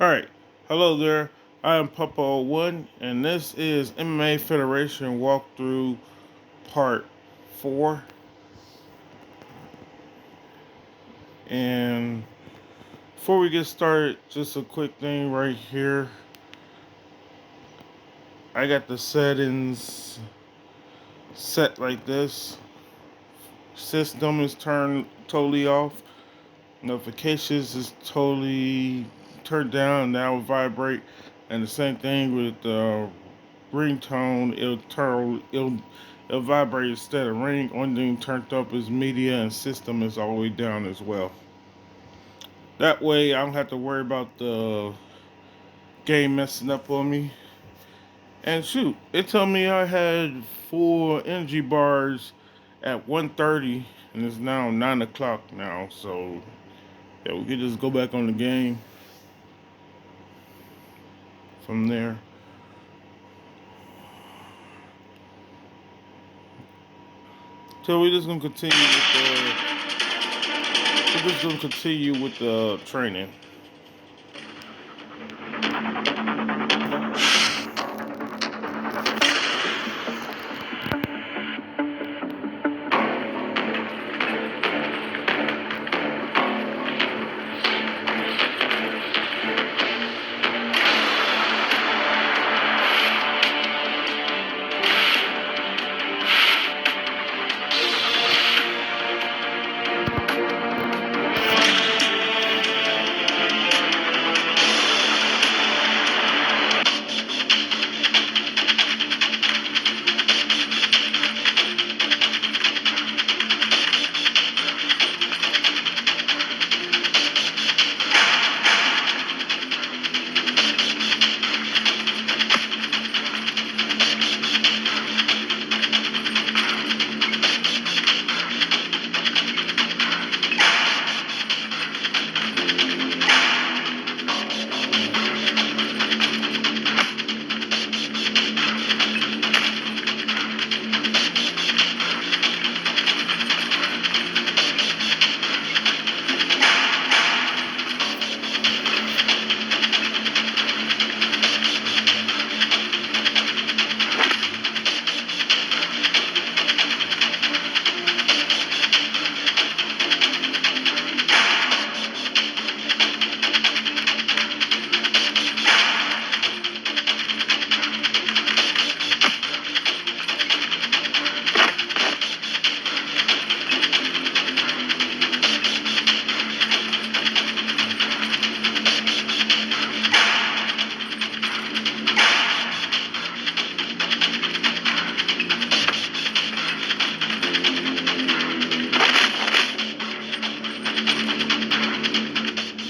Alright, hello there. I am Papa01, and this is MMA Federation Walkthrough Part 4. And before we get started, just a quick thing right here. I got the settings set like this. System is turned totally off. Notifications is totally turned down. Now vibrate. And the same thing with the ringtone. It'll vibrate instead of ring. Only thing turned up is media, and system is all the way down as well. That way I don't have to worry about the game messing up on me. And shoot, it told me I had full energy bars at 1:30, and it's now 9 o'clock now. So yeah, we could just go back on the game from there. So we're just gonna continue with the training.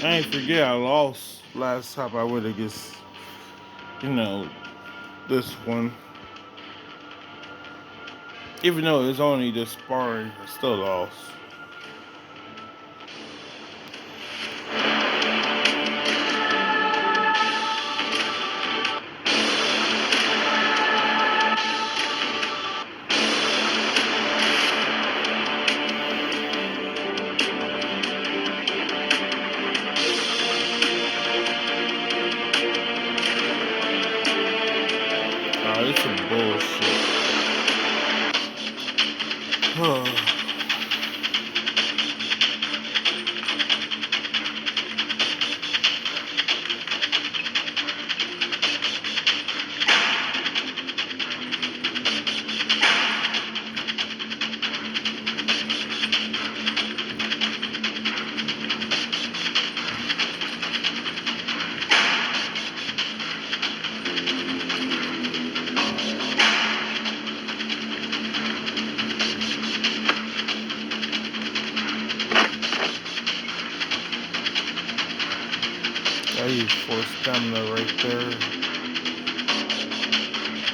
I ain't forget I lost last time I went against, you know, this one. Even though it's only just sparring, I still lost. Oh, this some bullshit. I use 4 stamina right there.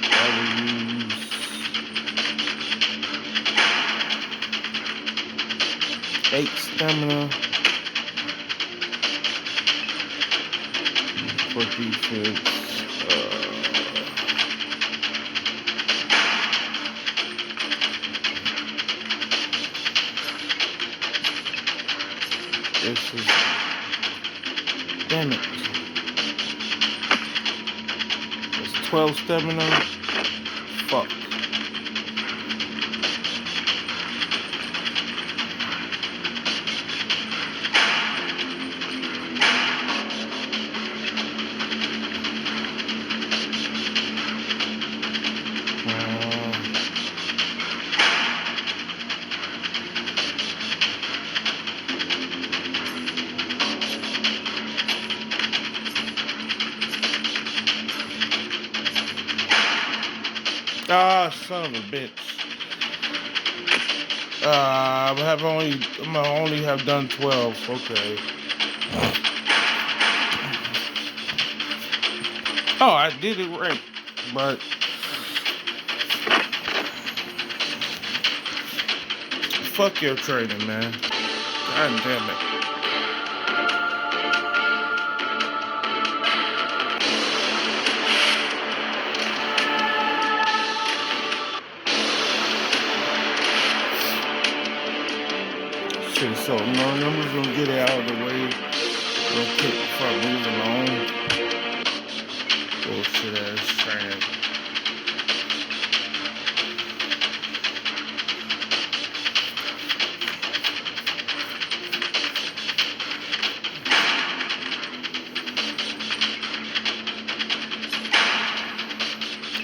I will use 8 stamina for defense. This is, damn it. 12 stamina. Fuck. Son of a bitch. I'm gonna only have done 12. Okay. Oh, I did it right, but fuck your training, man. God damn it. Shit, so no, I'm just gonna get it out of the way real quick before I move along. Bullshit ass training.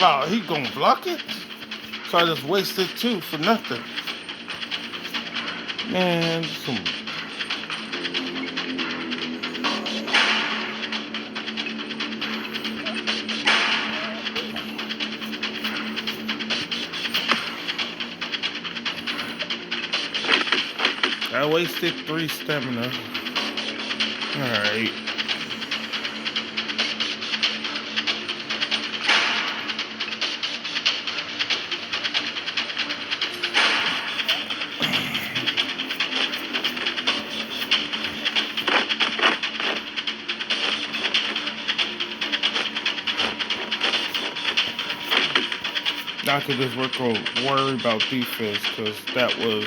Oh, he gonna block it? So I just wasted 2 for nothing. Man, I wasted 3 stamina. Alright. I could just worry about defense, because that was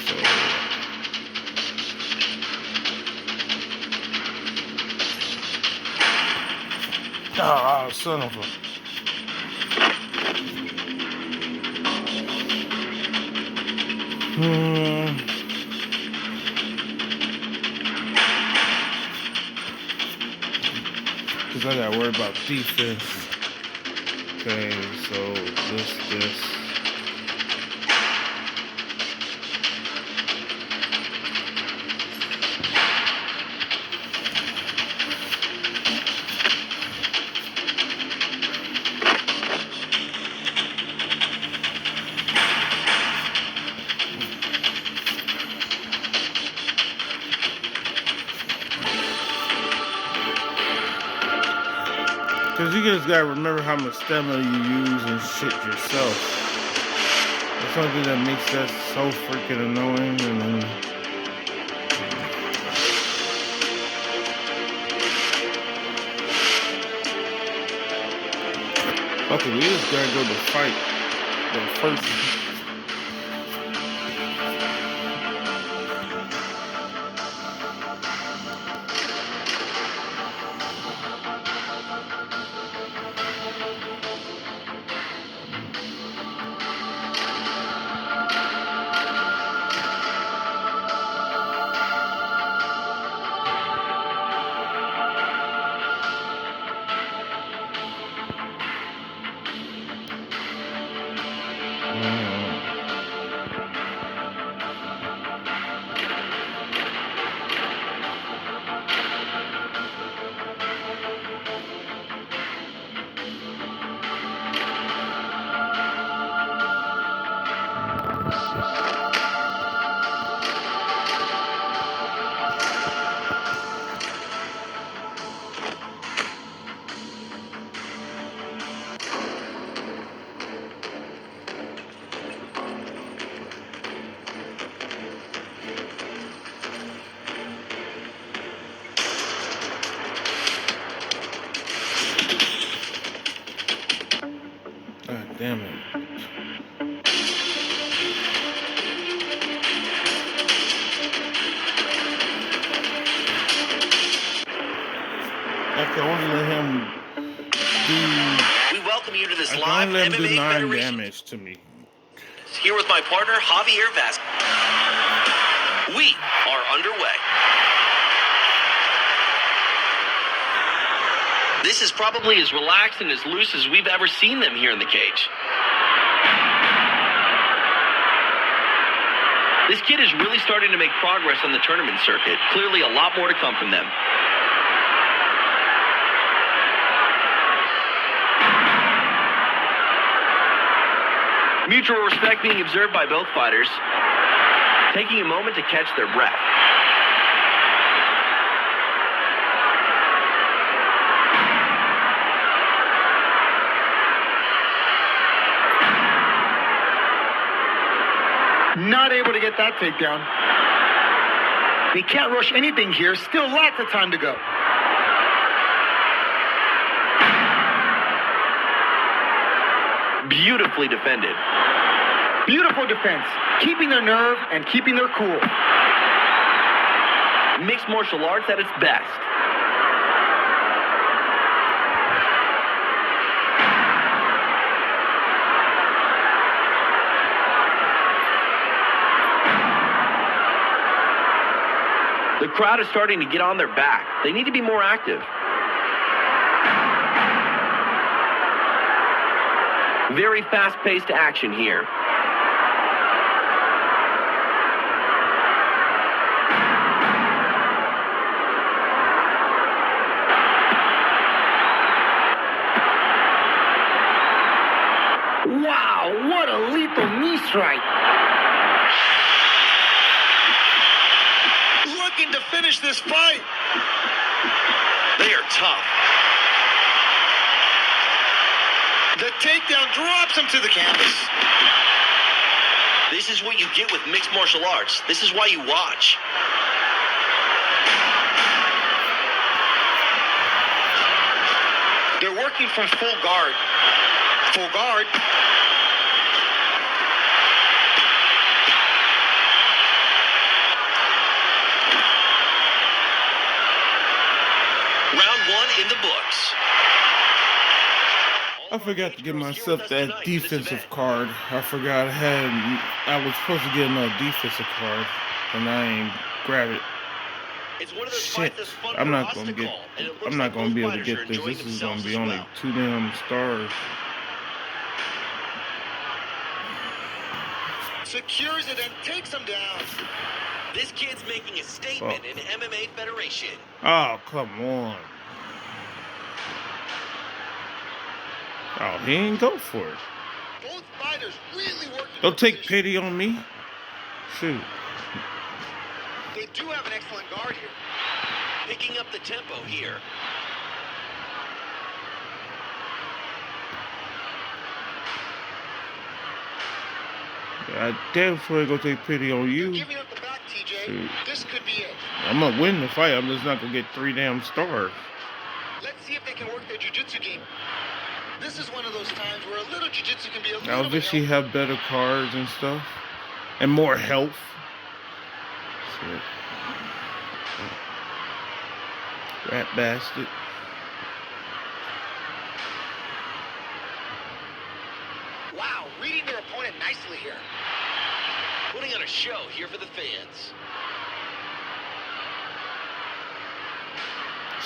so. Oh, son of a. Because I gotta worry about defense. Okay, so this. Because you just gotta remember how much stamina you use and shit yourself. That's something that makes that so freaking annoying. And okay, we just gotta go to fight the first. can only let him do. We welcome you to this I can live only let him do MMA 9 Federation. damage to me. Here with my partner, Javier Vaz. We are underway. This is probably as relaxed and as loose as we've ever seen them here in the cage. This kid is really starting to make progress on the tournament circuit. Clearly a lot more to come from them. Mutual respect being observed by both fighters, taking a moment to catch their breath. Not able to get that takedown. They can't rush anything here. Still lots of time to go. Beautifully defended. Beautiful defense. Keeping their nerve and keeping their cool. Mixed martial arts at its best. The crowd is starting to get on their back. They need to be more active. Very fast-paced action here. Wow, what a lethal knee strike. Looking to finish this fight. They are tough. The takedown drops him to the canvas. This is what you get with mixed martial arts. This is why you watch. They're working from full guard. Full guard. Round 1 in the books. I forgot to give myself that defensive card. I forgot I was supposed to get another defensive card, and I ain't grab it. It's one of those Shit, fights that's fun I'm for not us gonna to get. call, and it looks I'm not like gonna both be able to fighters are get this. enjoying This is gonna themselves be as only well. 2 damn stars. Secures it and takes him down. This kid's making a statement in MMA Federation. Oh, come on. Oh, he ain't go for it. Both fighters really working. Don't take pity on me. Shoot. They do have an excellent guard here. Picking up the tempo here. I damn sure ain't gonna take pity on you. Giving up the back, TJ. Shoot. This could be it. I'm gonna win the fight. I'm just not gonna get 3 damn stars. Let's see if they can work their jiu-jitsu game. This is one of those times where a little jiu-jitsu can be a I little wish bit he had better cards and stuff. And more health. Shit. Rat bastard. Wow, reading their opponent nicely here. Putting on a show here for the fans.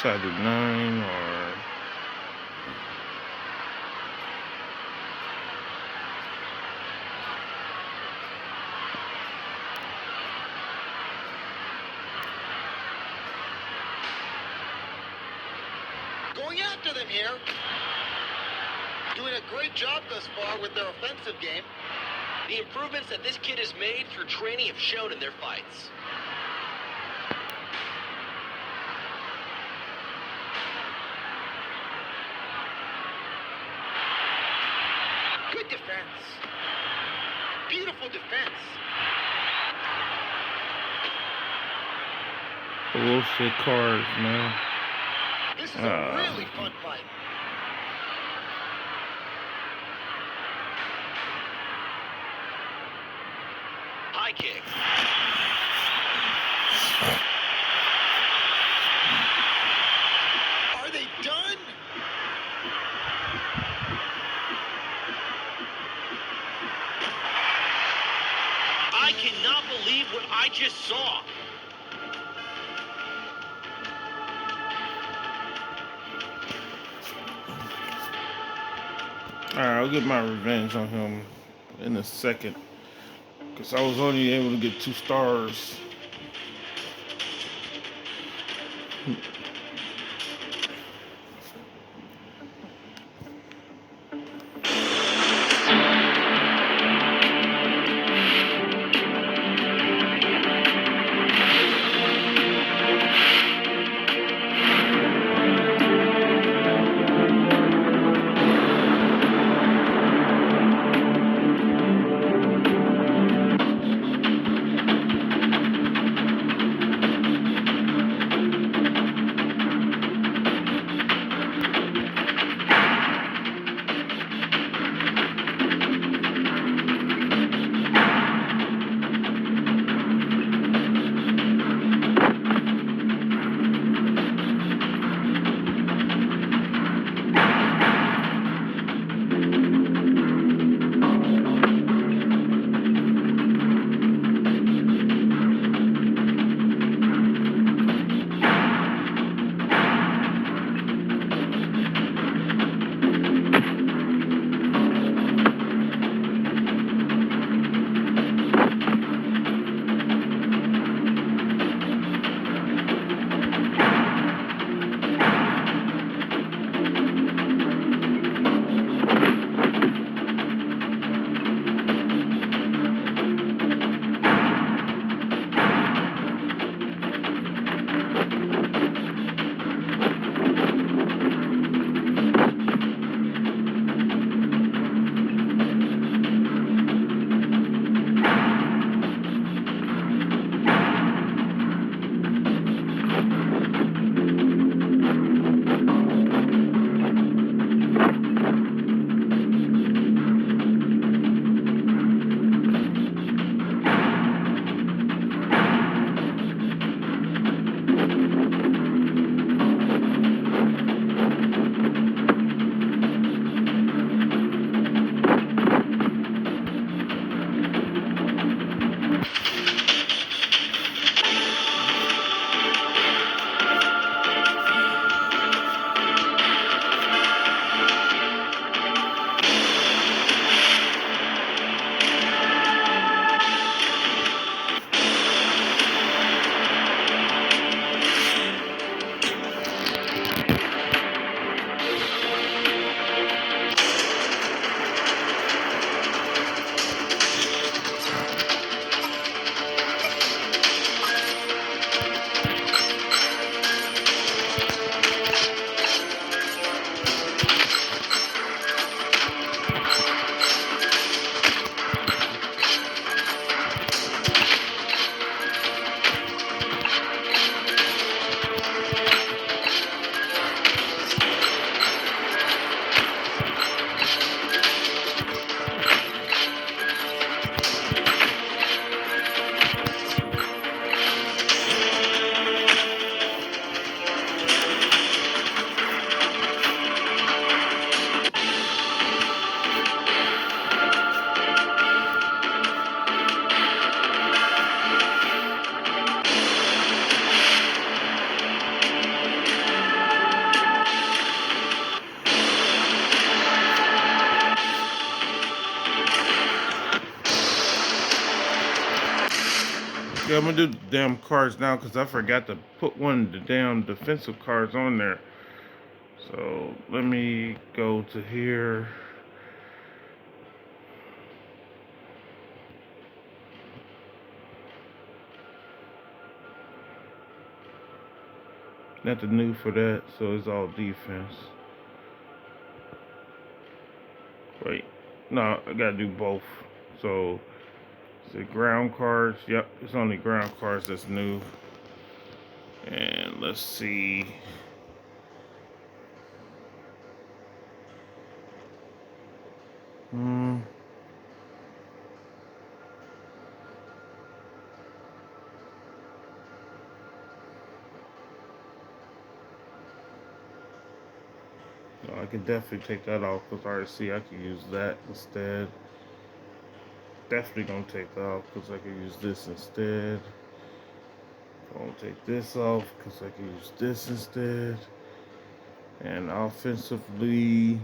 Should I do 9 or... Going after them here. Doing a great job thus far with their offensive game. The improvements that this kid has made through training have shown in their fights. Good defense. Beautiful defense. Bullshit cards, man. This is a really fun fight. High kick. Are they cannot believe what I just saw. Alright, I'll get my revenge on him in a second. Because I was only able to get 2 stars. Yeah, I'm gonna do the damn cards now because I forgot to put one of the damn defensive cards on there. So let me go to here. Nothing new for that, so it's all defense. Wait, no, I gotta do both. So, is it ground cards? Yep, it's only ground cards that's new. And let's see. Hmm. No, I can definitely take that off because I already see I can use that instead. definitely gonna take off because I can use this instead. I'm gonna take this off because I can use this instead. And offensively,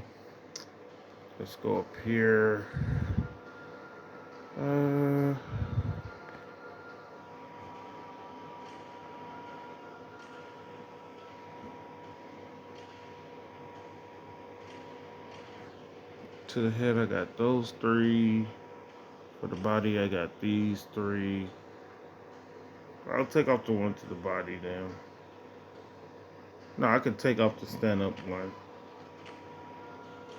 let's go up here. Uh, to the head, I got those three. For the body, I got these three. I'll take off the one to the body then. No, I could take off the stand-up one.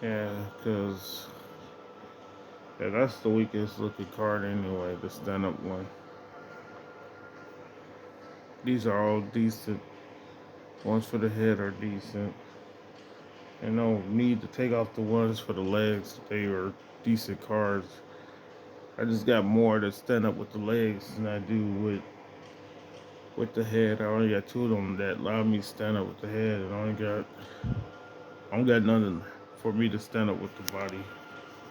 Yeah, because that's the weakest looking card anyway, the stand-up one. These are all decent. Ones for the head are decent. And no need to take off the ones for the legs. They are decent cards. I just got more to stand up with the legs than I do with the head. I only got two of them that allow me to stand up with the head, and I don't got nothing for me to stand up with the body,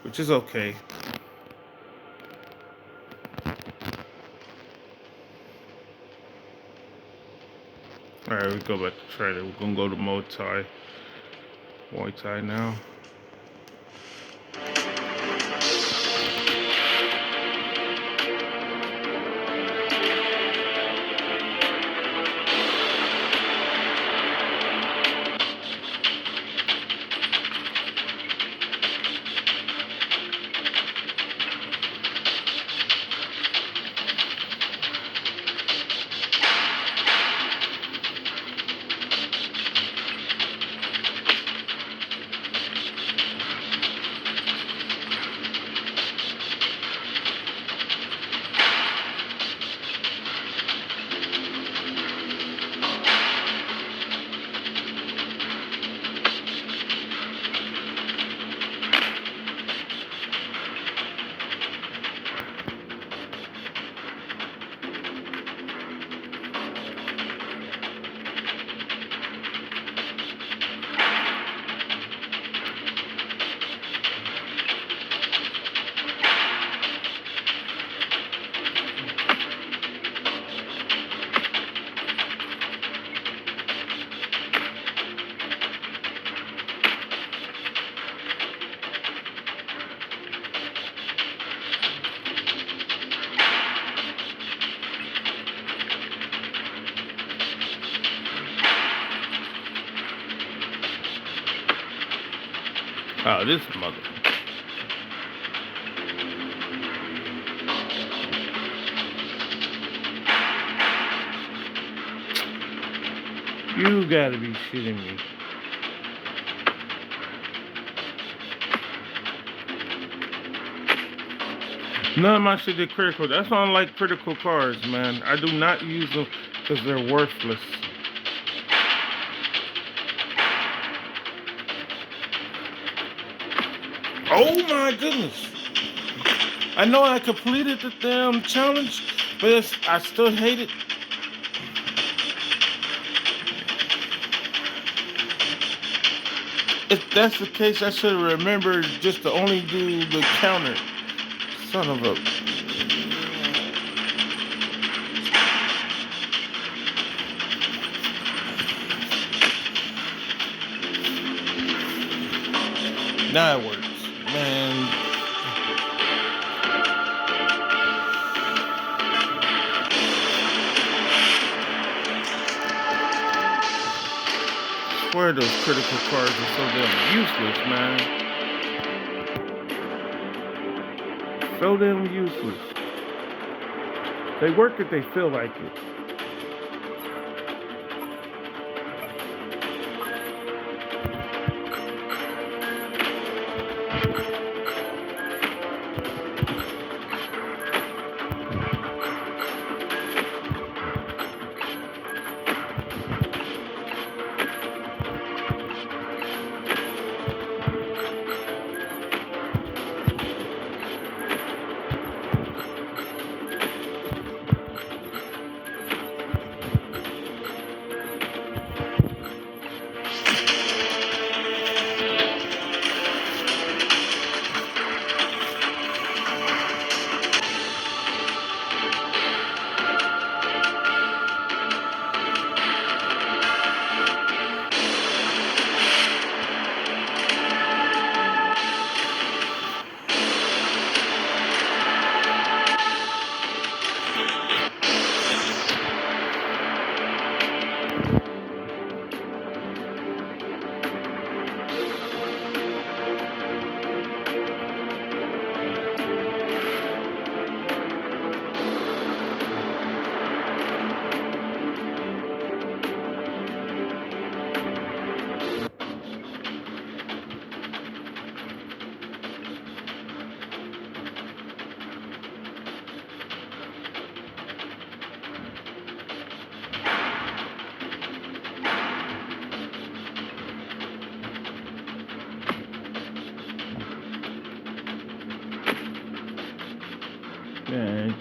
which is okay. All right, we go back to training. We're gonna go to Muay Thai now. Oh, this mother. You gotta be shitting me. None of my shit did critical. That's why I don't like critical cards, man. I do not use them because they're worthless. Oh my goodness. I know I completed the damn challenge, but I still hate it. If that's the case, I should have remembered just to only do the counter. Son of a... Now it works. Man. I swear those critical cards are so damn useless, man. So damn useless. They work if they feel like it.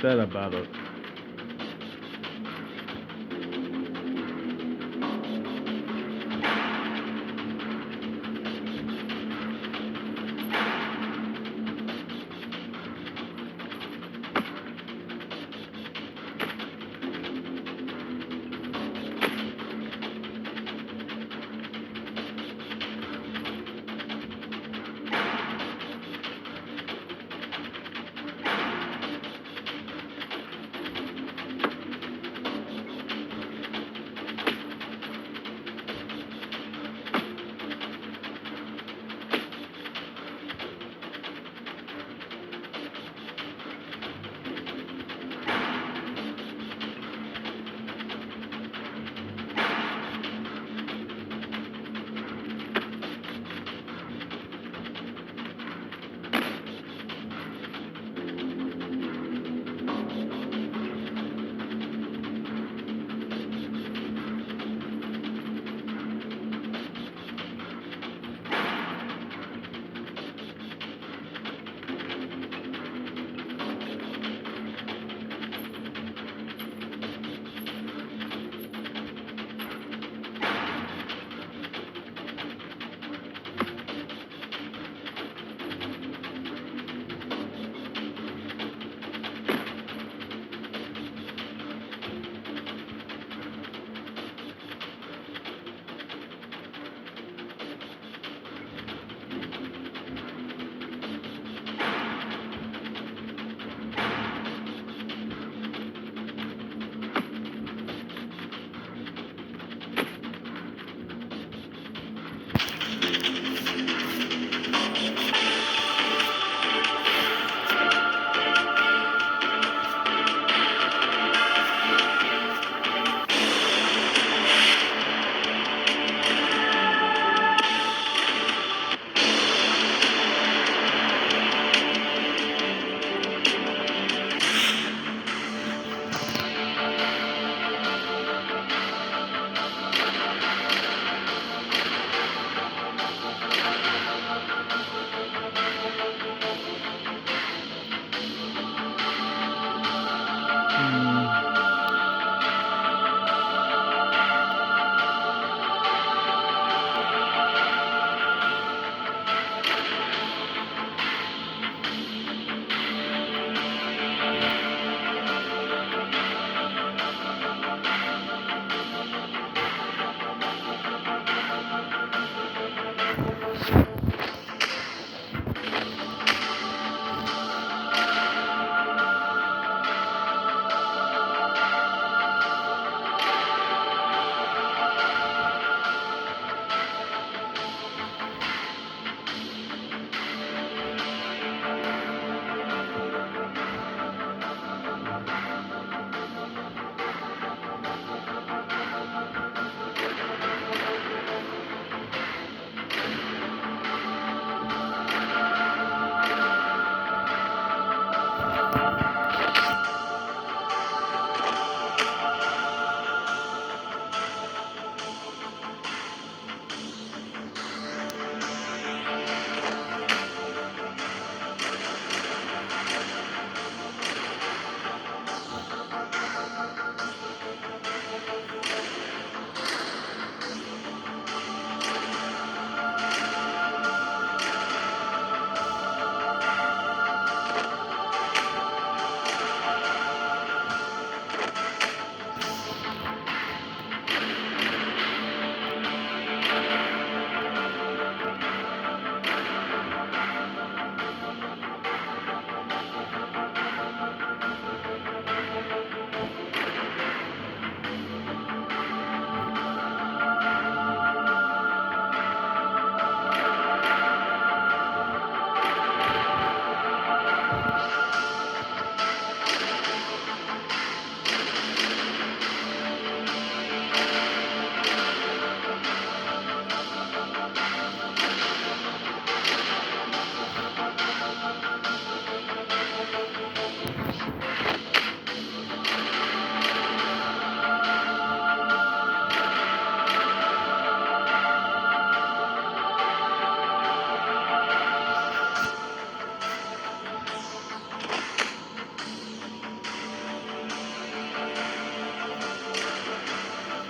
that about it?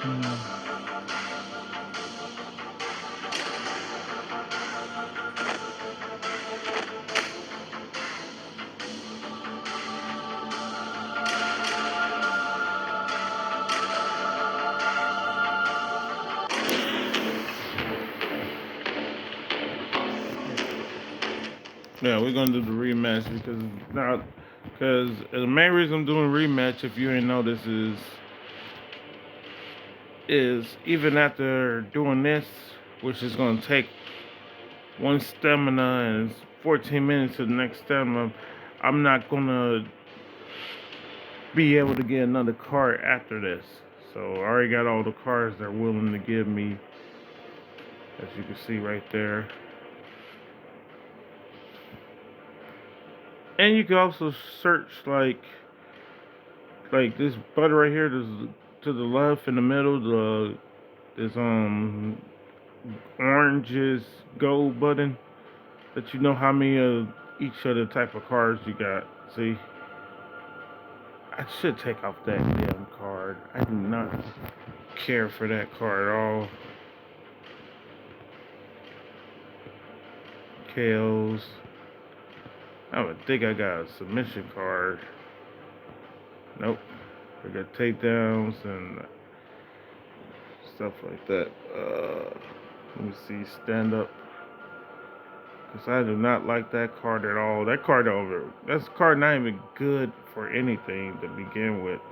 Yeah, we're gonna do the rematch because the main reason I'm doing rematch, if you ain't noticed, is even after doing this, which is gonna take one stamina and it's 14 minutes to the next stamina, I'm not gonna be able to get another card after this. So I already got all the cards they're willing to give me, as you can see right there. And you can also search like this button right here. This to the left in the middle. This orange gold button that you know how many of each of the type of cards you got. See, I should take off that damn card. I do not care for that card at all. KOs. I would think I got a submission card. Nope. I got takedowns and stuff like that. Let me see. Stand up. Because I do not like that card at all. That card over. That card not even good for anything to begin with.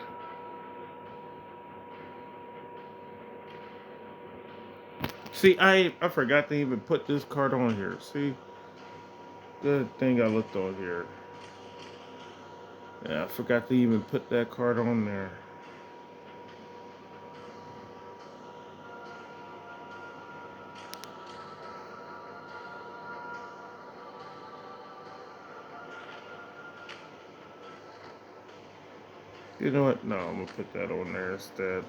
See, I forgot to even put this card on here. See? Good thing I looked on here. Yeah, I forgot to even put that card on there. You know what? No, I'm gonna put that on there instead.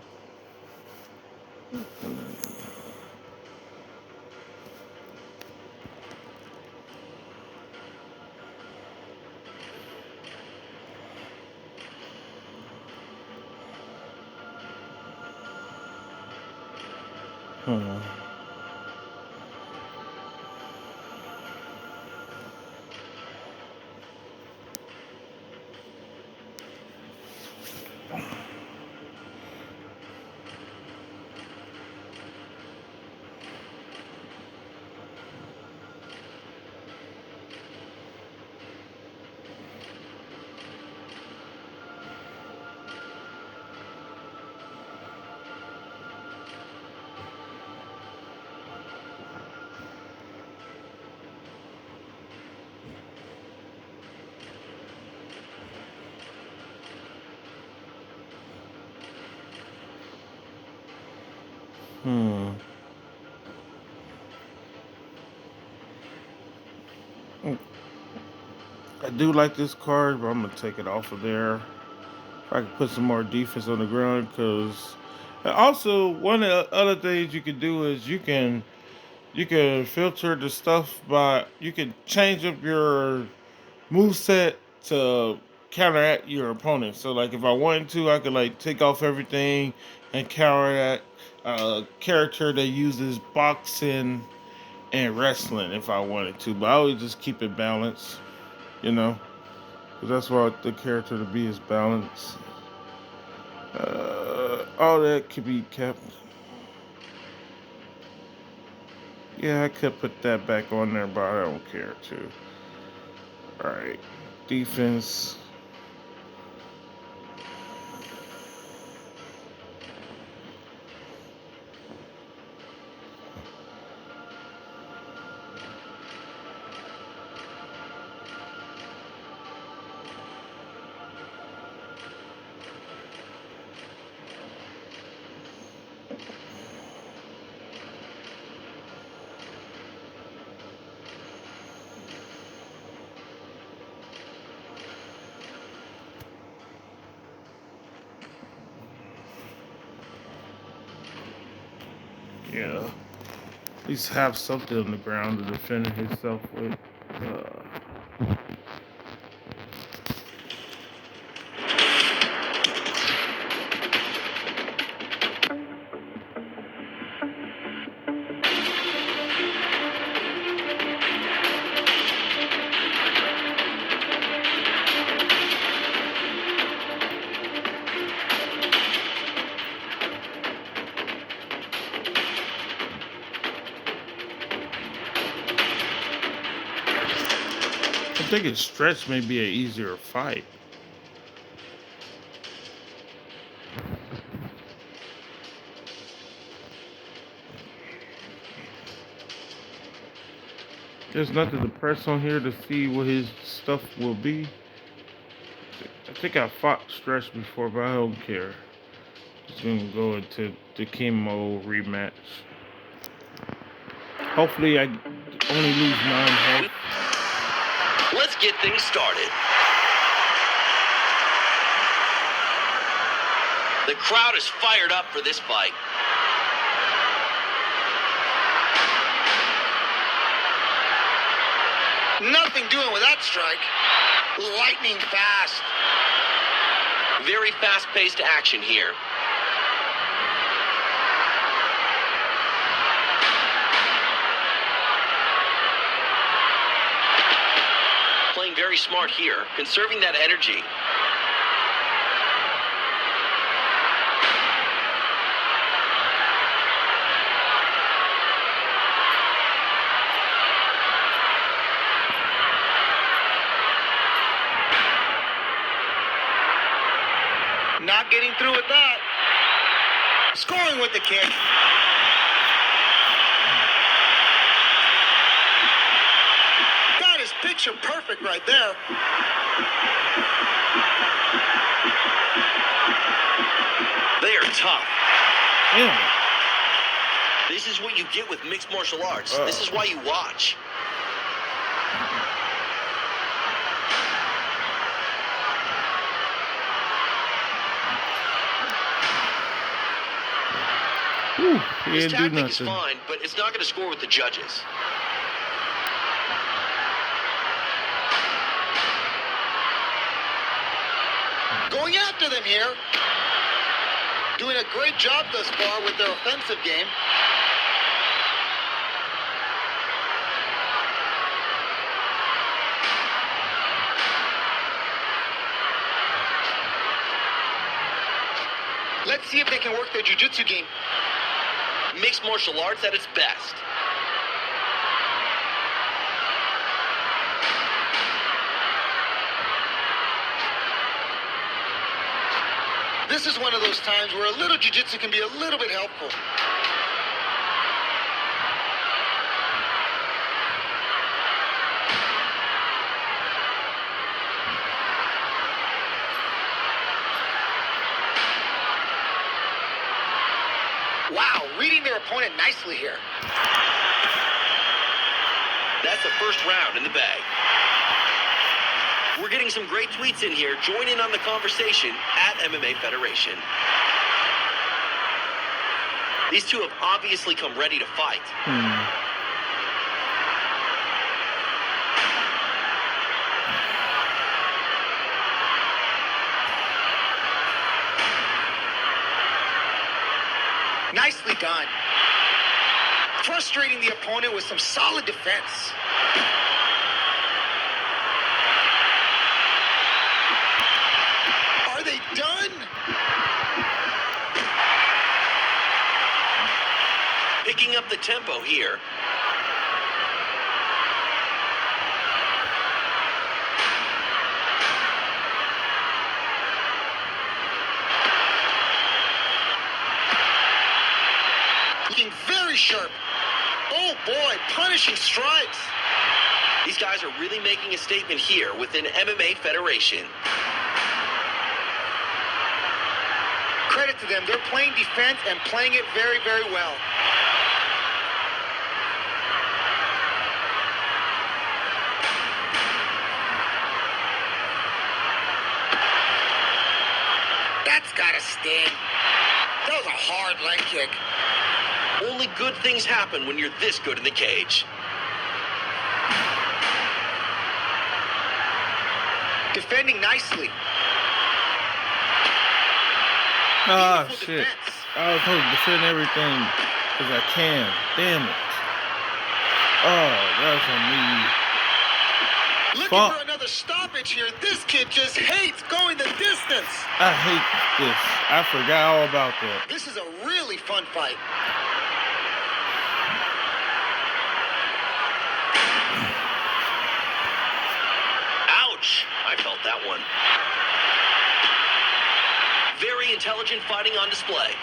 Hmm. Hmm. I do like this card, but I'm gonna take it off of there. If I can put some more defense on the ground, because also one of the other things you can do is you can filter the stuff by you can change up your move set to counteract your opponent. So like if I wanted to, I could like take off everything and counteract a character that uses boxing and wrestling if I wanted to. But I always just keep it balanced, you know, because that's what the character to be is balance. All that could be kept. Yeah, I could put that back on there, but I don't care to. All right, defense. Yeah, at least have something on the ground to defend himself with. thinking stretch may be an easier fight. There's nothing to press on here to see what his stuff will be. I think I fought stretch before, but I don't care. Just gonna go into the chemo rematch. Hopefully, I only lose 9 health. Let's get things started. The crowd is fired up for this fight. Nothing doing with that strike. Lightning fast. Very fast-paced action here. Playing very smart here, conserving that energy. Not getting through with that. Scoring with the kick. That is picture perfect right there. They are tough. Damn. This is what you get with mixed martial arts. This is why you watch. Whew, he This didn't do tactic is nothing. fine, but it's not going to score with the judges. Going after them here. Doing a great job thus far with their offensive game. Let's see if they can work their jiu-jitsu game. Mixed martial arts at its best. This is one of those times where a little jiu-jitsu can be a little bit helpful. Wow, reading their opponent nicely here. That's the first round in the bag. We're getting some great tweets in here. Join in on the conversation at MMA Federation. These two have obviously come ready to fight. Nicely done. Frustrating the opponent with some solid defense. Are they done? Picking up the tempo here. Looking very sharp. Oh boy, punishing strikes. These guys are really making a statement here within MMA Federation. Credit to them, they're playing defense and playing it very, very well. That's gotta sting. That was a hard leg kick. Only good things happen when you're this good in the cage. Defending nicely. Ah, Beautiful shit. defense. I was supposed to defend everything because I can. Damn it. Oh, that's on me. Looking Fuck. for another stoppage here. This kid just hates going the distance. I hate this. I forgot all about that. This is a really fun fight. that one. Very intelligent fighting on display.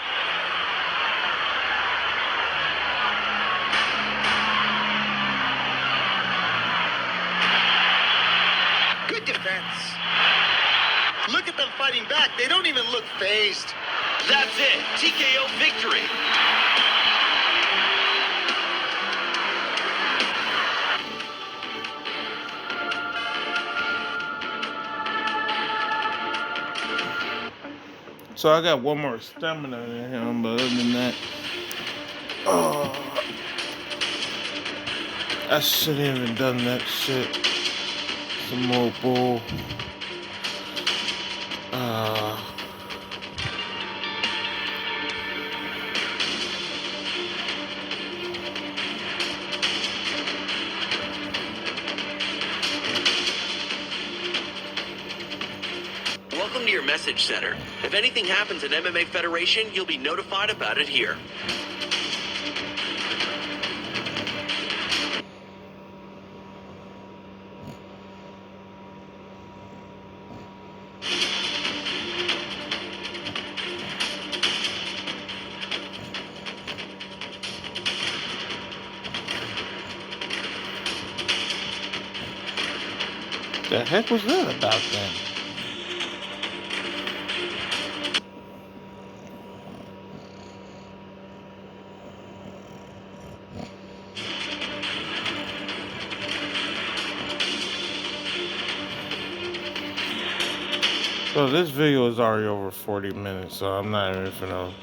Good defense. Look at them fighting back. They don't even look phased. That's it. TKO victory. So I got one more stamina in him, but other than that, I shouldn't even done that shit. Some more bull. Welcome to your message center. If anything happens at MMA Federation, you'll be notified about it here. The heck was that about then? So this video is already over 40 minutes, so I'm not even gonna.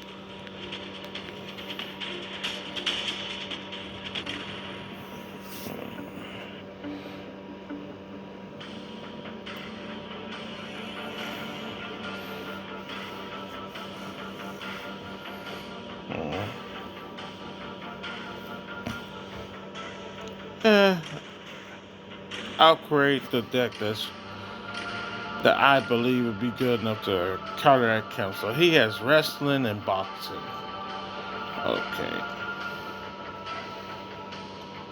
I'll create the deck that I believe would be good enough to counteract him. So he has wrestling and boxing. Okay.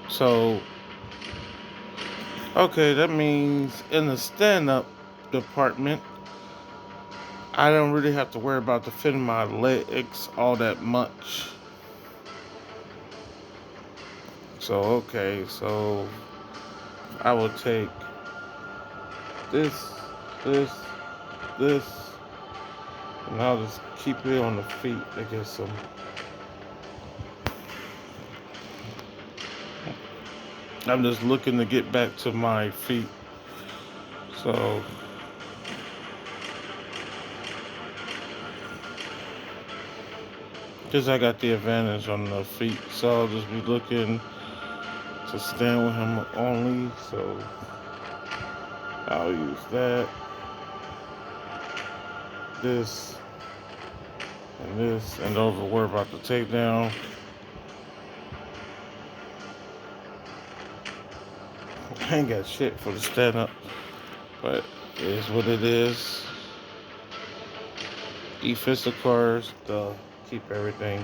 So, okay, that means in the stand-up department, I don't really have to worry about defending my legs all that much. So, okay, so I will take this, and I'll just keep it on the feet to get some. I'm just looking to get back to my feet. So, because I got the advantage on the feet, so I'll just be looking to stand with him only. So, I'll use that, this, and don't worry about the takedown. I ain't got shit for the stand up, but it is what it is. Eat fist of cards, keep everything.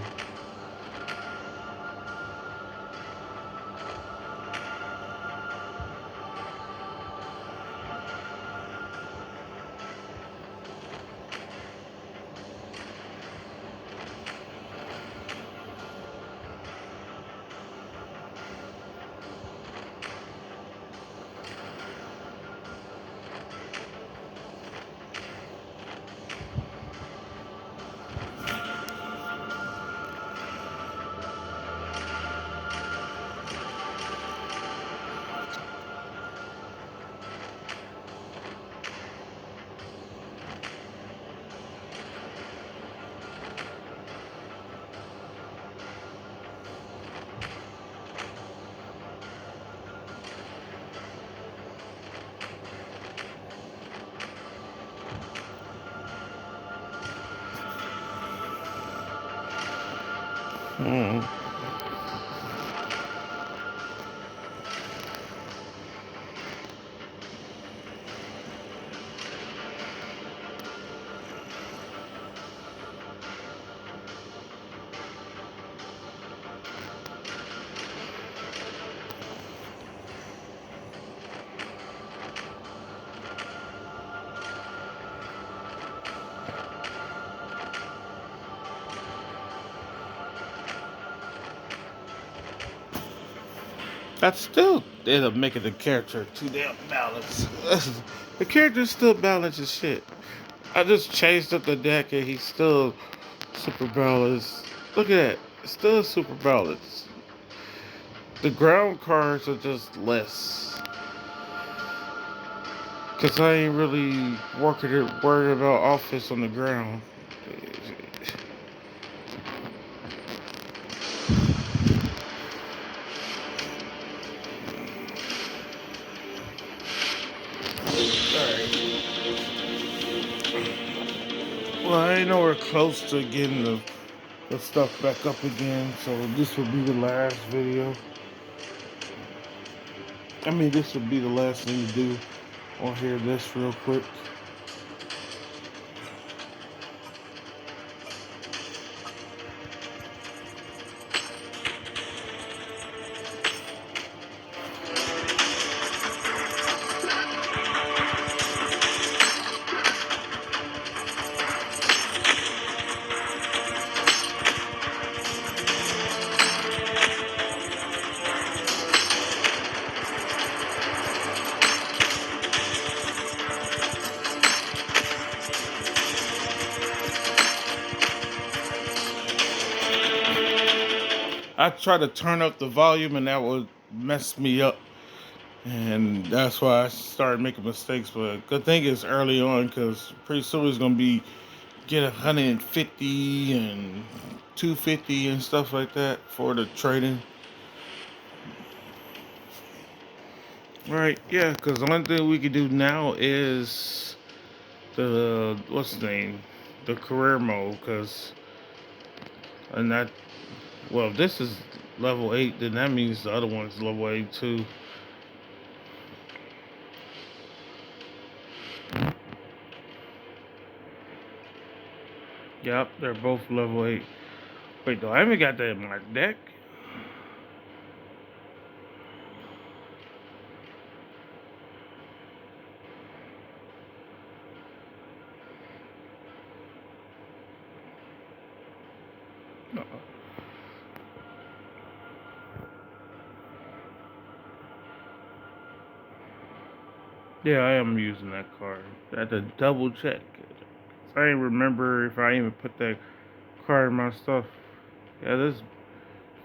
That's still it'll make it the character too damn balanced. The character's still balanced as shit. I just changed up the deck and he's still super balanced. Look at that. It's still super balanced. The ground cards are just less. Cause I ain't really worried about offense on the ground. Alright. Well, I ain't nowhere close to getting the stuff back up again, so this will be the last video. I mean, this will be the last thing to do on here. This real quick. I try to turn up the volume, and that would mess me up, and that's why I started making mistakes. But good thing it's early on, because pretty soon it's gonna be get 150 and 250 and stuff like that for the trading. Right, yeah, because the only thing we can do now is the what's the name, the career mode, because and that well, if this is level 8, then that means the other one's level 8 too. Yep, they're both level 8. Wait, though, I haven't got that in my deck. Uh-uh. Yeah, I am using that card. I had to double check. I didn't remember if I even put that card in my stuff. Yeah, this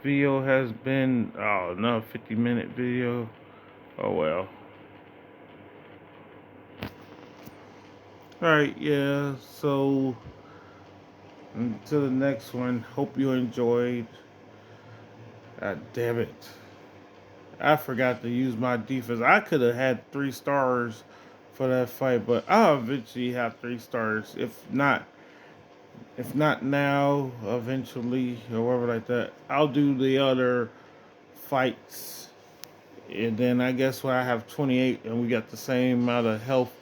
video has been, oh, another 50-minute video. Oh, well. Alright, yeah, so until the next one, hope you enjoyed. God damn it. I forgot to use my defense. I could have had 3 stars for that fight, but I'll eventually have 3 stars. If not now, eventually, or whatever like that. I'll do the other fights. And then I guess when I have 28 and we got the same amount of health,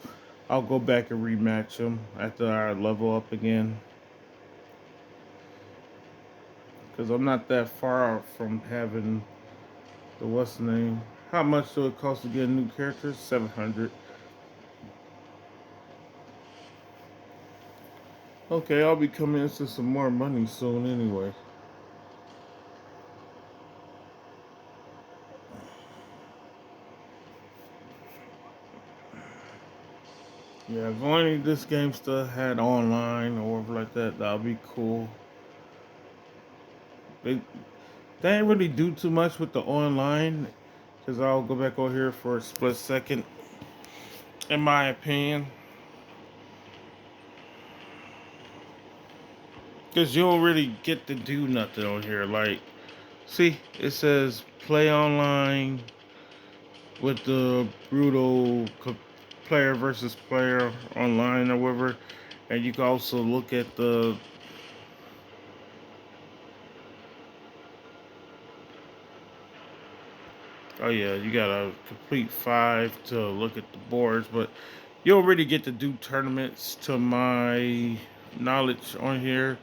I'll go back and rematch them after I level up again. Because I'm not that far from having the what's the name. How much do it cost to get a new character? 700. Okay, I'll be coming into some more money soon anyway. Yeah, if only this game still had online or whatever like that, that'll be cool. They didn't really do too much with the online, because I'll go back over here for a split second, in my opinion. Because you don't really get to do nothing on here. Like, see, it says play online with the brutal player versus player online or whatever. And you can also look at the oh yeah, you gotta complete 5 to look at the boards, but you don't really get to do tournaments to my knowledge on here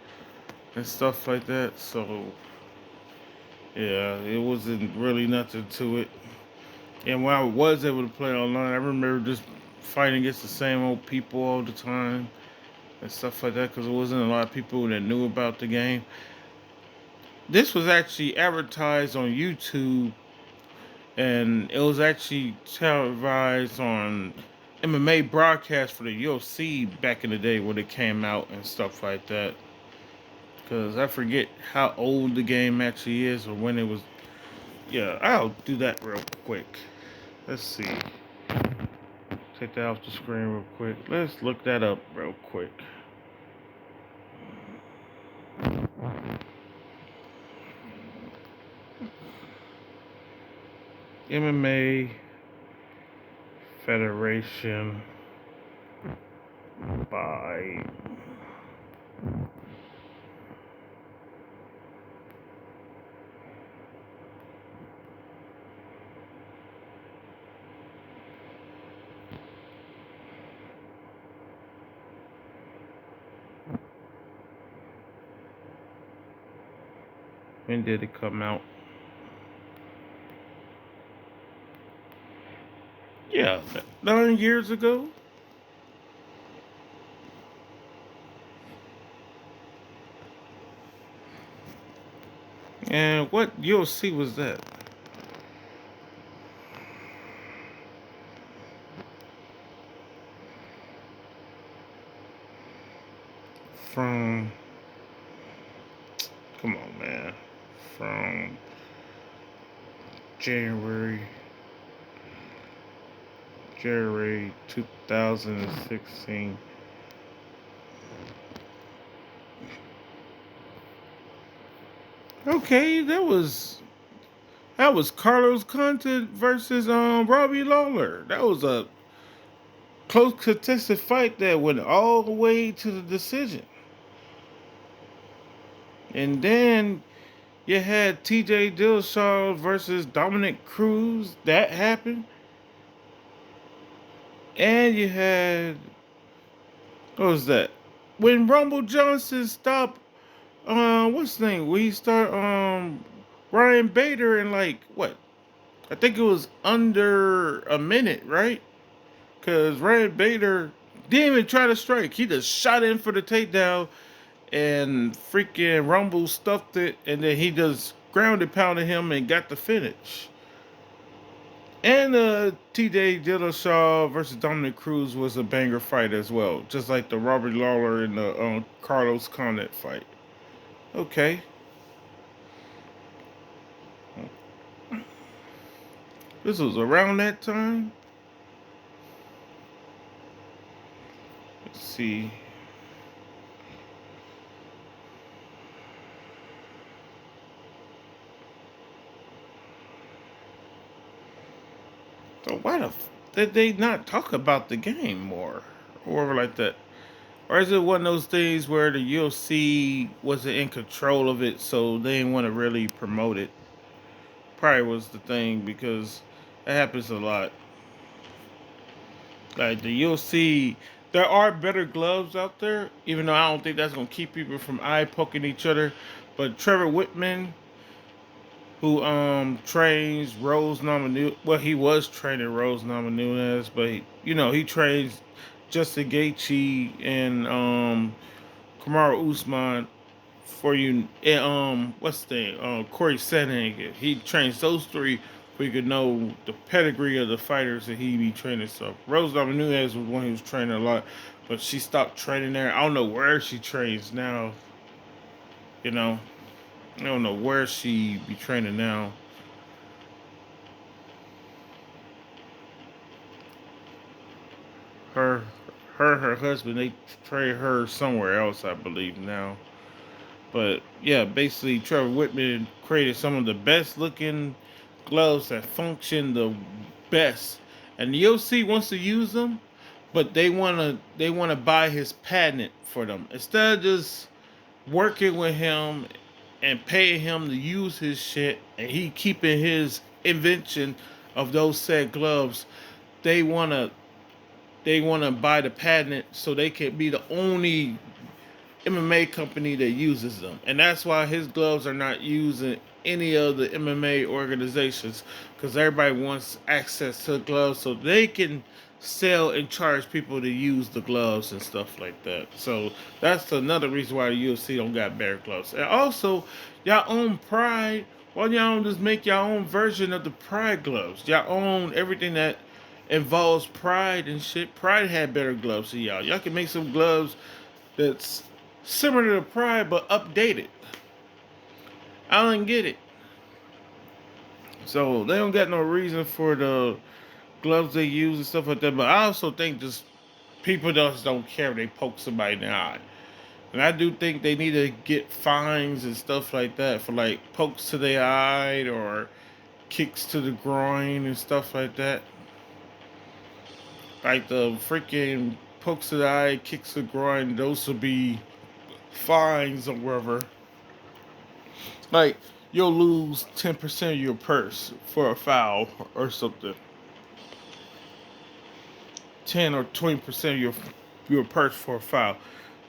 and stuff like that. So yeah, it wasn't really nothing to it. And when I was able to play online, I remember just fighting against the same old people all the time and stuff like that, because there wasn't a lot of people that knew about the game. This was actually advertised on YouTube and it was actually televised on MMA broadcast for the UFC back in the day when it came out and stuff like that. Because I forget how old the game actually is or when it was. Yeah, I'll do that real quick. Let's see. Take that off the screen real quick. Let's look that up real quick. MMA Federation by when did it come out? Yeah, 9 years ago. And what UFC was that? From, come on, man. From January 2016. Okay, that was Carlos Condit versus Robbie Lawler. That was a close contested fight that went all the way to the decision. And then you had TJ Dillashaw versus Dominic Cruz. That happened. And you had, what was that? When Rumble Johnson stopped, what's his name? We start Ryan Bader in like what? I think it was under a minute, right? Because Ryan Bader didn't even try to strike. He just shot in for the takedown, and freaking Rumble stuffed it, and then he just grounded pounded him and got the finish. And TJ Dillashaw versus Dominic Cruz was a banger fight as well, just like the Robert Lawler and the Carlos Condit fight. Okay. This was around that time. Let's see. So why did they not talk about the game more? Or like that? Or is it one of those things where the UFC wasn't in control of it, so they didn't want to really promote it? Probably was the thing, because it happens a lot. Like the UFC, there are better gloves out there, even though I don't think that's gonna keep people from eye poking each other. But Trevor Whitman, who trains Rose Namajunas, well, he was training Rose Namajunas, but he trains Justin Gaethje and Kamaru Usman for you. And what's the name? Corey Sandhagen. He trains those three for you could know the pedigree of the fighters that he be training. So Rose Namajunas was one who was training a lot, but she stopped training there. I don't know where she trains now. You know, I don't know where she be training now. Her, her husband, they train her somewhere else, I believe now. But yeah, basically Trevor Whitman created some of the best looking gloves that function the best, and the UFC wants to use them, but they wanna buy his patent for them instead of just working with him and paying him to use his shit, and he keeping his invention of those said gloves. They wanna buy the patent so they can be the only MMA company that uses them, and that's why his gloves are not using any of the MMA organizations, because everybody wants access to the gloves so they can sell and charge people to use the gloves and stuff like that. So that's another reason why the UFC don't got better gloves. And also, y'all own Pride Why y'all don't just make your own version of the Pride gloves? Y'all own everything that involves Pride and shit. Pride had better gloves than y'all. Y'all can make some gloves that's similar to Pride but updated. I don't get it. So they don't got no reason for the gloves they use and stuff like that. But I also think just people just don't care if they poke somebody in the eye. And I do think they need to get fines and stuff like that for like pokes to the eye or kicks to the groin and stuff like that. Like the freaking pokes to the eye, kicks to the groin, those will be fines or whatever. Like you'll lose 10% of your purse for a foul or something. 10 or 20% of your purse for a foul.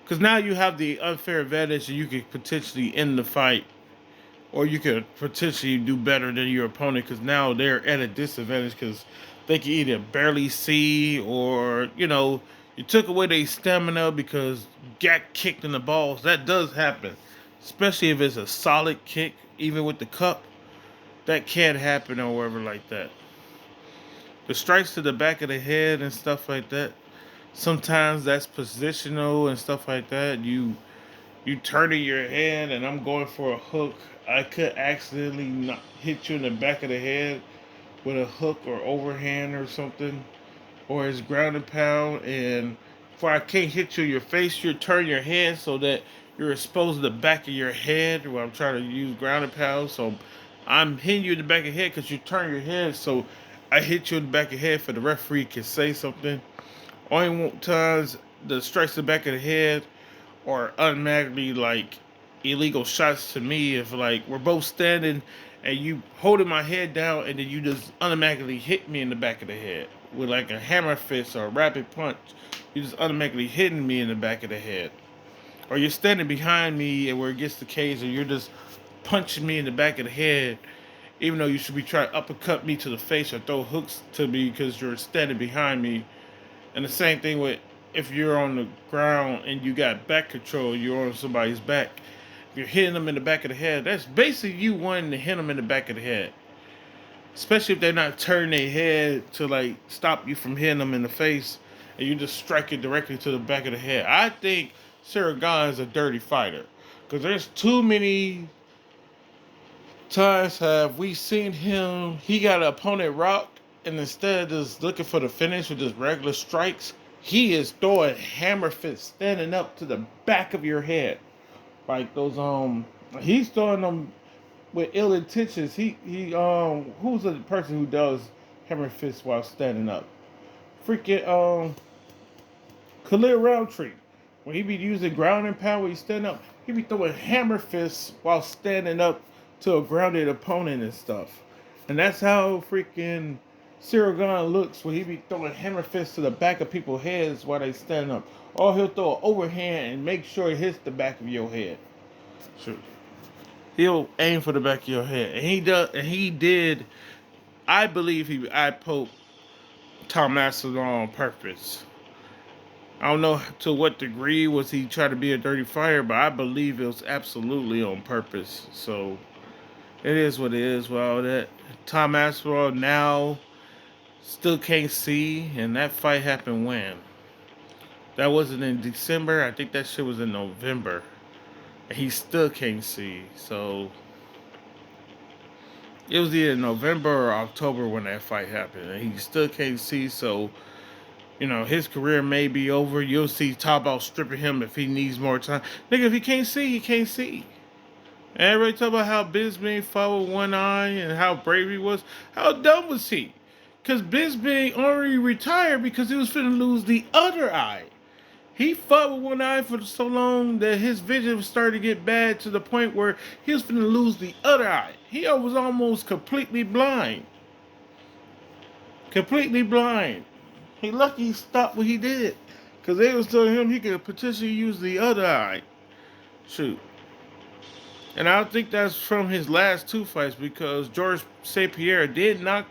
Because now you have the unfair advantage and you could potentially end the fight. Or you could potentially do better than your opponent because now they're at a disadvantage because they can either barely see or, you took away their stamina because got kicked in the balls. That does happen. Especially if it's a solid kick, even with the cup. That can happen or whatever like that. The strikes to the back of the head and stuff like that. Sometimes that's positional and stuff like that. You turning your head and I'm going for a hook. I could accidentally not hit you in the back of the head with a hook or overhand or something, or it's ground and pound. And before I can't hit you in your face, you turn your head so that you're exposed to the back of your head while I'm trying to use ground and pound. So I'm hitting you in the back of the head because you turn your head. So I hit you in the back of the head for the referee can say something. Only times the strikes to the back of the head or automatically like illegal shots to me if like we're both standing and you holding my head down and then you just automatically hit me in the back of the head with like a hammer fist or a rapid punch. You just automatically hitting me in the back of the head. Or you're standing behind me and where it gets the cage and you're just punching me in the back of the head even though you should be trying to uppercut me to the face or throw hooks to me because you're standing behind me. And the same thing with if you're on the ground and you got back control, you're on somebody's back. If you're hitting them in the back of the head, that's basically you wanting to hit them in the back of the head. Especially if they're not turning their head to like stop you from hitting them in the face and you just strike it directly to the back of the head. I think Sirigan is a dirty fighter. Because there's too many times have we seen him, he got an opponent rocked, and instead of just looking for the finish with just regular strikes, he is throwing hammer fists standing up to the back of your head. Like those he's throwing them with ill intentions. Who's the person who does hammer fists while standing up? Freaking Khalil Roundtree. When he be using ground and pound when he's standing up, he be throwing hammer fists while standing up to a grounded opponent and stuff. And that's how freaking Cyril Gahn looks when he be throwing hammer fists to the back of people's heads while they stand up. Or he'll throw an overhand and make sure it hits the back of your head. Sure. He'll aim for the back of your head. And he did, I believe I poked Tom Mastodon on purpose. I don't know to what degree was he trying to be a dirty fighter, but I believe it was absolutely on purpose. So it is what it is with all that. Tom Aspinall now still can't see, and that fight happened when? That wasn't in December. I think that shit was in November. And he still can't see. So it was either November or October when that fight happened. And he still can't see, so his career may be over. You'll see Top outstripping him if he needs more time. Nigga, if he can't see, he can't see. And everybody talk about how Bisping fought with one eye and how brave he was. How dumb was he? Because Bisping already retired because he was finna lose the other eye. He fought with one eye for so long that his vision started to get bad to the point where he was finna lose the other eye. He was almost completely blind. Completely blind. He lucky he stopped what he did. Because they was telling him he could potentially use the other eye. Shoot. And I think that's from his last two fights because George St. Pierre did drop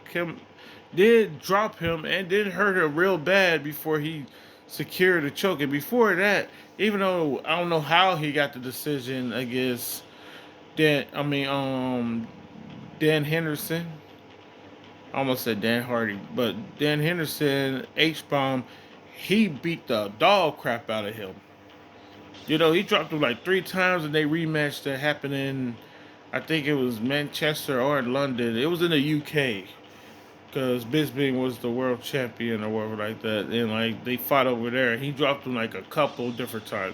him and did hurt him real bad before he secured the choke. And before that, even though I don't know how he got the decision against Dan Henderson. I almost said Dan Hardy, but Dan Henderson, H-Bomb, he beat the dog crap out of him. You know, he dropped him like 3 times, and they rematched that happened in, I think it was Manchester or in London. It was in the UK because Bisping was the world champion or whatever like that, and like they fought over there. He dropped him like a couple different times.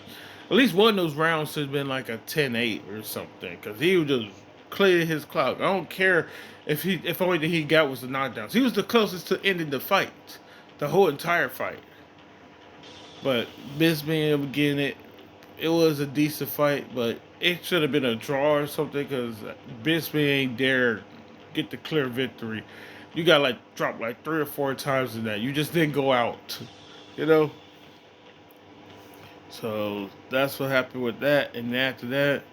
At least one of those rounds has been like a 10-8 or something, because he was just clearing his clock. I don't care if only thing he got was the knockdowns. He was the closest to ending the fight, the whole entire fight. But Bisping getting it, it was a decent fight, but it should have been a draw or something, because Bisping ain't dare get the clear victory. You got like dropped like 3 or 4 times in that. You just didn't go out, you know. So that's what happened with that. And after that,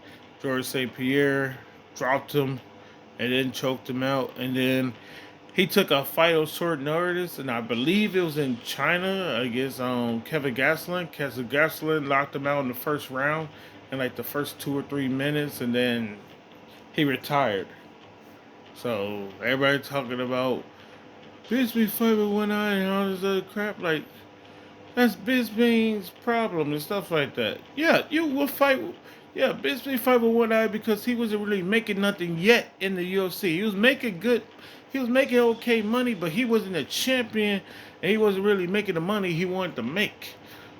George St. Pierre dropped him and then choked him out. And then he took a fight on short notice, and I believe it was in China against Kevin Gastelum. Kevin Gastelum locked him out in the first round in like the first 2 or 3 minutes, and then he retired. So everybody talking about Bisping fight with one eye and all this other crap. Like, that's Bisping's problem and stuff like that. Yeah, you will fight. Yeah, Bisping fight with one eye because he wasn't really making nothing yet in the UFC. He was making good. He was making okay money, but he wasn't a champion, and he wasn't really making the money he wanted to make.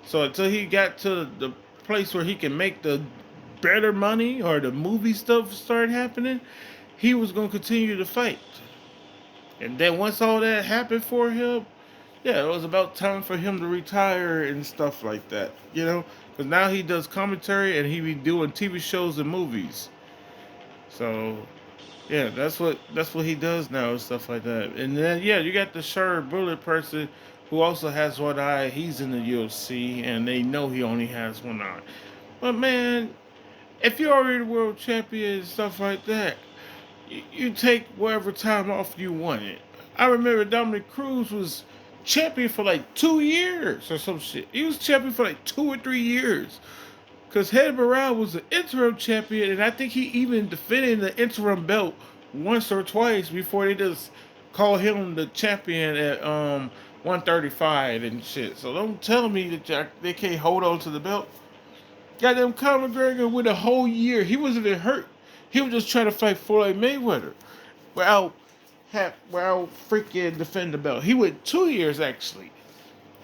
So until he got to the place where he can make the better money or the movie stuff started happening, he was going to continue to fight. And then once all that happened for him, yeah, it was about time for him to retire and stuff like that, you know? Because now he does commentary and he be doing TV shows and movies. So, yeah, that's what he does now and stuff like that. And then, yeah, you got the Sure Bullet person who also has one eye. He's in the UFC, and they know he only has one eye. But, man, if you're already the world champion and stuff like that, you take whatever time off you wanted. I remember Dominic Cruz was champion for like 2 years or some shit. He was champion for like 2 or 3 years. Because Hed Morale was an interim champion, and I think he even defended the interim belt once or twice before they just call him the champion at 135 and shit. So don't tell me that they can't hold on to the belt. Goddamn, Conor McGregor went a whole year. He wasn't even hurt. He was just trying to fight Floyd Mayweather without freaking defending the belt. He went 2 years actually,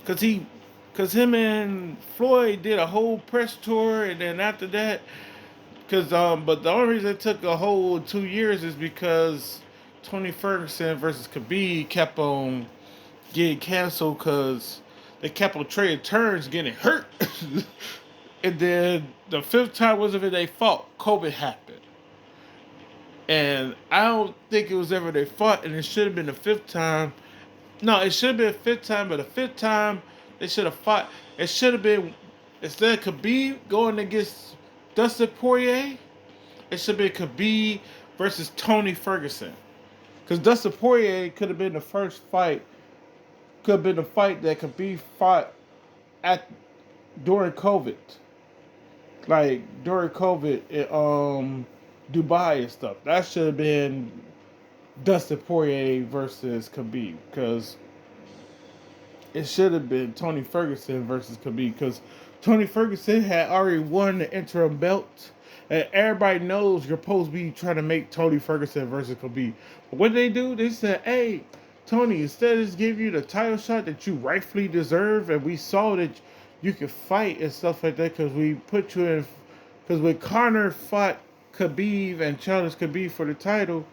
cause him and Floyd did a whole press tour, and then after that, but the only reason it took a whole 2 years is because Tony Ferguson versus Khabib kept on getting canceled because they kept on trading turns, getting hurt, and then the 5th time wasn't when they fought. COVID happened. And I don't think it was ever they fought, and it should have been the 5th time. No, it should have been the 5th time, but the 5th time they should have fought. It should have been, instead of Khabib going against Dustin Poirier, it should have been Khabib versus Tony Ferguson. Because Dustin Poirier could have been the first fight, could have been the fight that Khabib fought during COVID. Like, during COVID, Dubai and stuff. That should have been Dustin Poirier versus Khabib, because it should have been Tony Ferguson versus Khabib, because Tony Ferguson had already won the interim belt, and everybody knows you're supposed to be trying to make Tony Ferguson versus Khabib. But what they do, they said, hey, Tony, instead of just giving you the title shot that you rightfully deserve, and we saw that you could fight and stuff like that, because we put you in, because when Conor fought Khabib and challenged Khabib for the title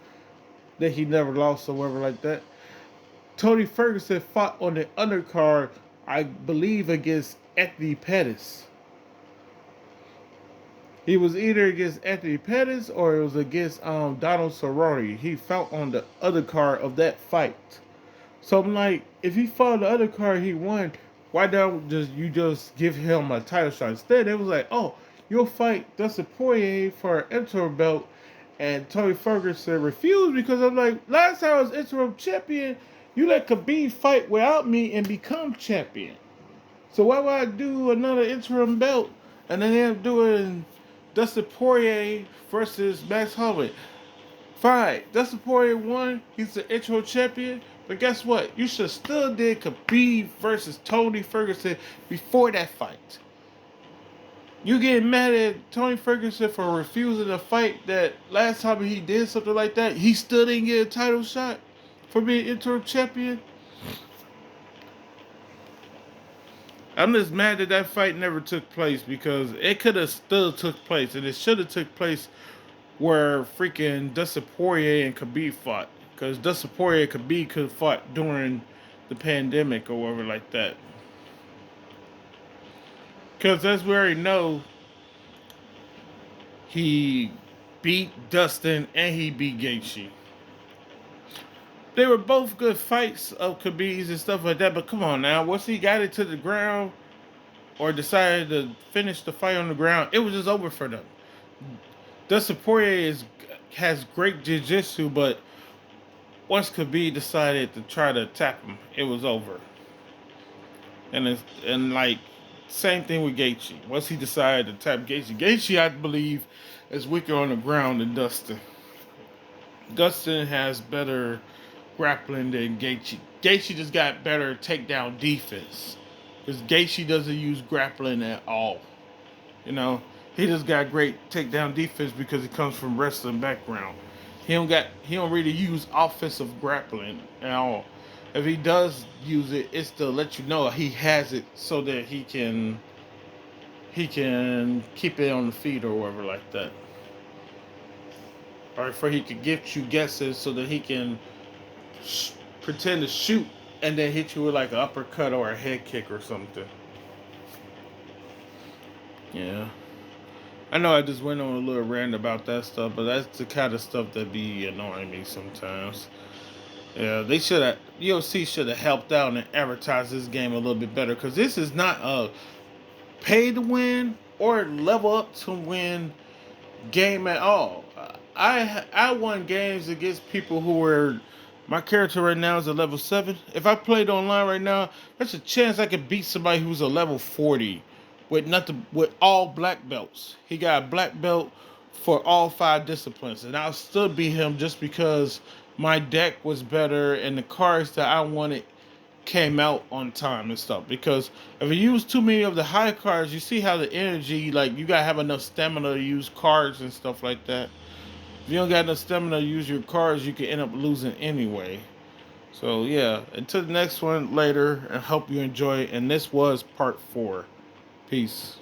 that he never lost or whatever like that, Tony Ferguson fought on the undercard, I believe, against Anthony Pettis. He was either against Anthony Pettis or it was against Donald Cerrone. He fought on the undercard of that fight. So I'm like, if he fought on the other card, he won. Why don't you just give him a title shot? Instead, it was like, oh, you'll fight Dustin Poirier for an interim belt, and Tony Ferguson refused, because I'm like, last time I was interim champion, you let Khabib fight without me and become champion. So why would I do another interim belt and then end up doing Dustin Poirier versus Max Holloway? Fine, Dustin Poirier won. He's the intro champion. But guess what? You should still did Khabib versus Tony Ferguson before that fight. You getting mad at Tony Ferguson for refusing to fight that last time he did something like that? He still didn't get a title shot for being interim champion? I'm just mad that that fight never took place because it could have still took place and it should have took place where freaking Dustin Poirier and Khabib fought. Because Dustin Poirier and Khabib could have fought during the pandemic or whatever like that. Because as we already know, he beat Dustin and he beat Gaethje. They were both good fights of Khabib's and stuff like that, but come on now, once he got it to the ground or decided to finish the fight on the ground, it was just over for them. Dustin Poirier has great jiu-jitsu, but once Khabib decided to try to tap him, it was over. And like same thing with Gaethje. Once he decided to tap Gaethje, I believe, is weaker on the ground than Dustin. Dustin has better grappling than Gaethje. Gaethje just got better takedown defense because Gaethje doesn't use grappling at all. You know, he just got great takedown defense because he comes from wrestling background. He don't really use offensive grappling at all. If he does use it, it's to let you know he has it so that he can keep it on the feet or whatever like that. Or for he could get you guesses so that he can pretend to shoot and then hit you with like an uppercut or a head kick or something. Yeah. I know I just went on a little rant about that stuff, but that's the kind of stuff that be annoying me sometimes. Yeah, they should have, UFC should have helped out and advertised this game a little bit better because this is not a pay to win or level up to win game at all. I won games against people who were. My character right now is a level 7. If I played online right now, there's a chance I could beat somebody who's a level 40 with all black belts. He got a black belt for all 5 disciplines, and I'll still beat him just because my deck was better and the cards that I wanted came out on time and stuff. Because if you use too many of the high cards, you see how the energy, like, you gotta have enough stamina to use cards and stuff like that. If you don't got enough stamina to use your cards, you can end up losing anyway. So yeah, until the next one later, and hope you enjoy. And this was part 4. Peace.